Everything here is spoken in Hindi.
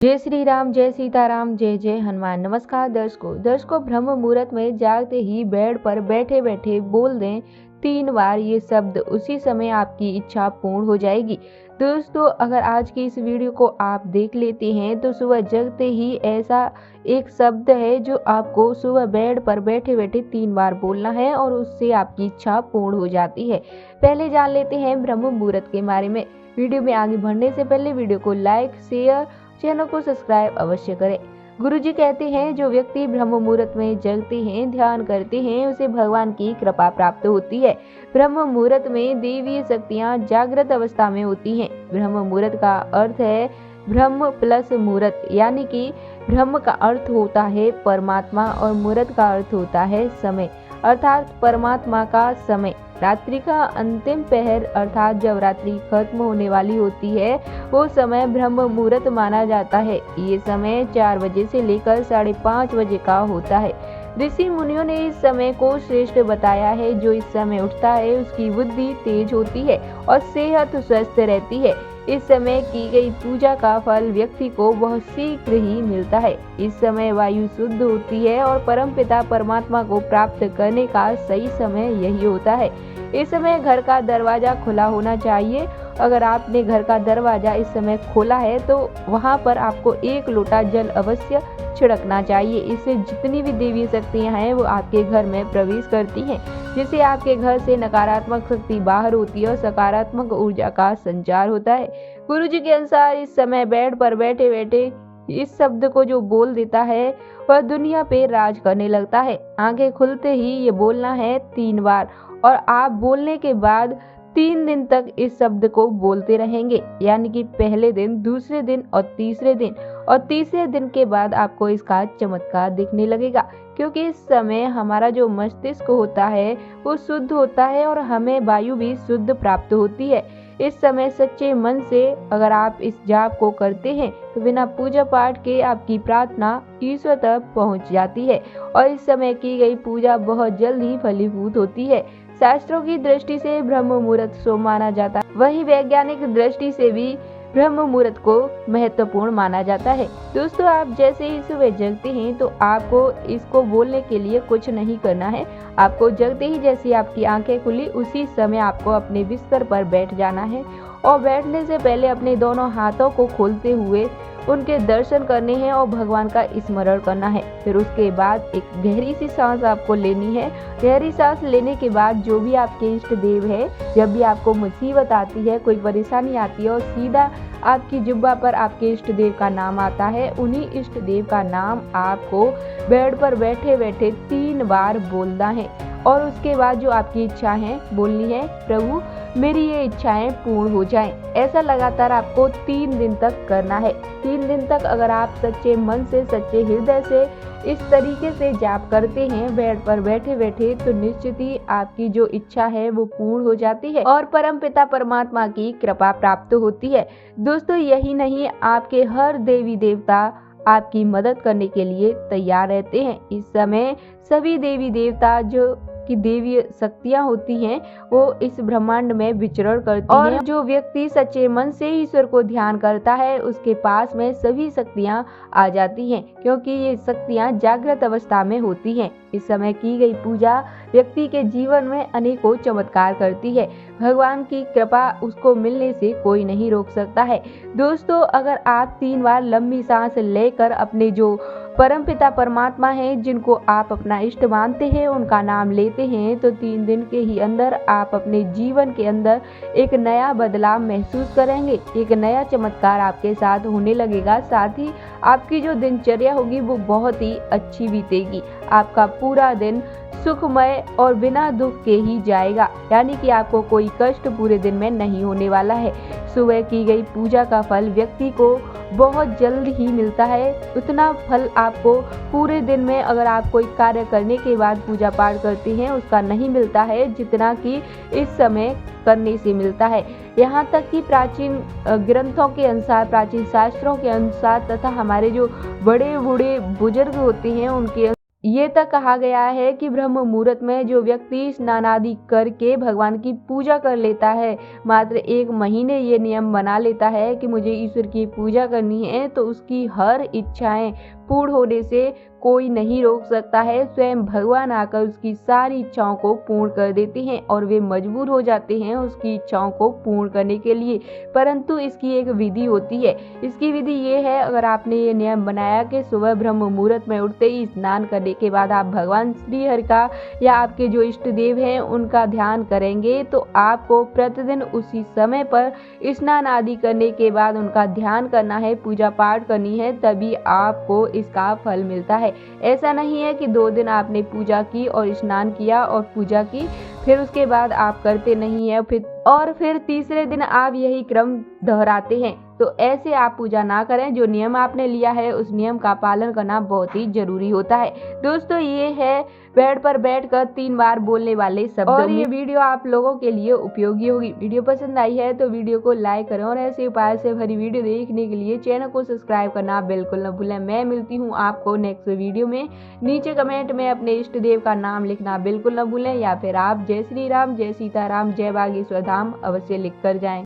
जय श्री राम, जय सीताराम, जय जय हनुमान। नमस्कार दर्शकों ब्रह्म मुहूर्त में जागते ही बेड पर बैठे बैठे बोल दें 3 बार ये शब्द, उसी समय आपकी इच्छा पूर्ण हो जाएगी। दोस्तों, अगर आज की इस वीडियो को आप देख लेते हैं तो सुबह जगते ही ऐसा एक शब्द है जो आपको सुबह बेड पर बैठे बैठे 3 बार बोलना है और उससे आपकी इच्छा पूर्ण हो जाती है। पहले जान लेते हैं ब्रह्म मुहूर्त के बारे में। वीडियो में आगे बढ़ने से पहले वीडियो को लाइक, शेयर, चैनल को सब्सक्राइब अवश्य करें। गुरुजी कहते हैं, जो व्यक्ति ब्रह्म मुहूर्त में जगते हैं, ध्यान करते हैं, उसे भगवान की कृपा प्राप्त होती है। ब्रह्म मुहूर्त में देवीय शक्तियां जागृत अवस्था में होती हैं। ब्रह्म मुहूर्त का अर्थ है ब्रह्म प्लस मुहूर्त, यानी कि ब्रह्म का अर्थ होता है परमात्मा और मुहूर्त का अर्थ होता है समय, अर्थात परमात्मा का समय। रात्रि का अंतिम पहर अर्थात जब रात्रि खत्म होने वाली होती है वो समय ब्रह्म मुहूर्त माना जाता है। ये समय 4 बजे से लेकर 5:30 बजे का होता है। ऋषि मुनियों ने इस समय को श्रेष्ठ बताया है। जो इस समय उठता है उसकी बुद्धि तेज होती है और सेहत स्वस्थ रहती है। इस समय की गई पूजा का फल व्यक्ति को बहुत शीघ्र ही मिलता है। इस समय वायु शुद्ध होती है और परमपिता परमात्मा को प्राप्त करने का सही समय यही होता है। इस समय घर का दरवाजा खुला होना चाहिए। अगर आपने घर का दरवाजा इस समय खोला है तो वहां पर आपको 1 लोटा जल अवश्य छिड़कना चाहिए। इससे जितनी भी देवी शक्तियां हैं वो आपके घर में प्रवेश करती हैं, जिससे आपके घर से नकारात्मक शक्ति बाहर होती है और सकारात्मक ऊर्जा का संचार होता है। गुरुजी के अनुसार इस समय बेड पर बैठे बैठे इस शब्द को जो बोल देता है वह दुनिया पे राज करने लगता है। आंखें खुलते ही ये बोलना है 3 बार और आप बोलने के बाद 3 दिन तक इस शब्द को बोलते रहेंगे, यानी कि पहले दिन, दूसरे दिन और तीसरे दिन, और तीसरे दिन के बाद आपको इसका चमत्कार दिखने लगेगा। क्योंकि इस समय हमारा जो मस्तिष्क होता है वो शुद्ध होता है और हमें वायु भी शुद्ध प्राप्त होती है। इस समय सच्चे मन से अगर आप इस जाप को करते हैं तो बिना पूजा पाठ के आपकी प्रार्थना ईश्वर तक पहुंच जाती है और इस समय की गई पूजा बहुत जल्द ही फलीभूत होती है। शास्त्रों की दृष्टि से ब्रह्म मुहूर्त शुभ माना जाता है, वहीं वैज्ञानिक दृष्टि से भी ब्रह्म मुहूर्त को महत्वपूर्ण माना जाता है। दोस्तों, आप जैसे ही सुबह जगते हैं तो आपको इसको बोलने के लिए कुछ नहीं करना है। आपको जगते ही जैसे आपकी आंखें खुली उसी समय आपको अपने बिस्तर पर बैठ जाना है और बैठने से पहले अपने दोनों हाथों को खोलते हुए उनके दर्शन करने हैं और भगवान का स्मरण करना है। फिर उसके बाद एक गहरी सी सांस आपको लेनी है। गहरी सांस लेने के बाद जो भी आपके इष्ट देव है, जब भी आपको मुसीबत आती है, कोई परेशानी आती है और सीधा आपकी जुब्बा पर आपके इष्ट देव का नाम आता है, उन्हीं इष्ट देव का नाम आपको बेड पर बैठे बैठे 3 बार बोलना है और उसके बाद जो आपकी इच्छा है बोलनी है, प्रभु मेरी ये इच्छाएं पूर्ण हो जाएं। ऐसा लगातार आपको 3 दिन तक करना है। 3 दिन तक अगर आप सच्चे मन से, सच्चे हृदय से इस तरीके से जाप करते हैं बेड पर बैठे बैठे, तो निश्चित ही आपकी जो इच्छा है वो पूर्ण हो जाती है और परमपिता परमात्मा की कृपा प्राप्त होती है। दोस्तों, यही नहीं, आपके हर देवी देवता आपकी मदद करने के लिए तैयार रहते हैं। इस समय सभी देवी देवता जो की देवी शक्तियां होती हैं वो इस ब्रह्मांड में विचरण करती हैं और जो व्यक्ति सच्चे मन से ईश्वर को ध्यान करता है उसके पास में सभी शक्तियां आ जाती हैं, क्योंकि ये शक्तियां जागृत अवस्था में होती हैं। इस समय की गई पूजा व्यक्ति के जीवन में अनेकों चमत्कार करती है। भगवान की कृपा उसको मिलने से कोई नहीं रोक सकता है। दोस्तों, अगर आप 3 बार लंबी सांस लेकर अपने जो परमपिता परमात्मा हैं, जिनको आप अपना इष्ट मानते हैं, उनका नाम लेते हैं तो 3 दिन के ही अंदर आप अपने जीवन के अंदर एक नया बदलाव महसूस करेंगे। एक नया चमत्कार आपके साथ होने लगेगा। साथ ही आपकी जो दिनचर्या होगी वो बहुत ही अच्छी बीतेगी। आपका पूरा दिन सुखमय और बिना दुख के ही जाएगा, यानी कि आपको कोई कष्ट पूरे दिन में नहीं होने वाला है। सुबह की गई पूजा का फल व्यक्ति को बहुत जल्द ही मिलता है। उतना फल आपको पूरे दिन में अगर आप कोई कार्य करने के बाद पूजा पाठ करते हैं उसका नहीं मिलता है, जितना कि इस समय करने से मिलता है। यहाँ तक कि प्राचीन ग्रंथों के अनुसार, प्राचीन शास्त्रों के अनुसार तथा हमारे जो बड़े बूढ़े बुजुर्ग होते हैं उनके ये तक कहा गया है कि ब्रह्म मुहूर्त में जो व्यक्ति स्नान आदि करके भगवान की पूजा कर लेता है, मात्र 1 महीने ये नियम बना लेता है कि मुझे ईश्वर की पूजा करनी है, तो उसकी हर इच्छाएं पूर्ण होने से कोई नहीं रोक सकता है। स्वयं भगवान आकर उसकी सारी इच्छाओं को पूर्ण कर देते हैं और वे मजबूर हो जाते हैं उसकी इच्छाओं को पूर्ण करने के लिए। परंतु इसकी एक विधि होती है। इसकी विधि ये है, अगर आपने ये नियम बनाया कि सुबह ब्रह्म मुहूर्त में उठते ही स्नान करने के बाद आप भगवान श्री हरि का या आपके जो इष्ट देव हैं उनका ध्यान करेंगे, तो आपको प्रतिदिन उसी समय पर स्नान आदि करने के बाद उनका ध्यान करना है, पूजा पाठ करनी है, तभी आपको इसका फल मिलता है। ऐसा नहीं है कि 2 दिन आपने पूजा की और स्नान किया और पूजा की, फिर उसके बाद आप करते नहीं है, फिर तीसरे दिन आप यही क्रम दोहराते हैं। तो ऐसे आप पूजा ना करें। जो नियम आपने लिया है उस नियम का पालन करना बहुत ही जरूरी होता है। दोस्तों, ये है बेड पर बैठकर 3 बार बोलने वाले शब्दों और ये वीडियो आप लोगों के लिए उपयोगी होगी। वीडियो पसंद आई है तो वीडियो को लाइक करें और ऐसे उपाय से भरी वीडियो देखने के लिए चैनल को सब्सक्राइब करना बिल्कुल न भूलें। मैं मिलती हूँ आपको नेक्स्ट वीडियो में। नीचे कमेंट में अपने इष्ट देव का नाम लिखना बिल्कुल न भूलें, या फिर आप जय श्री राम, जय सीताराम, जय बागेश्वर धाम अवश्य लिख कर जाएं।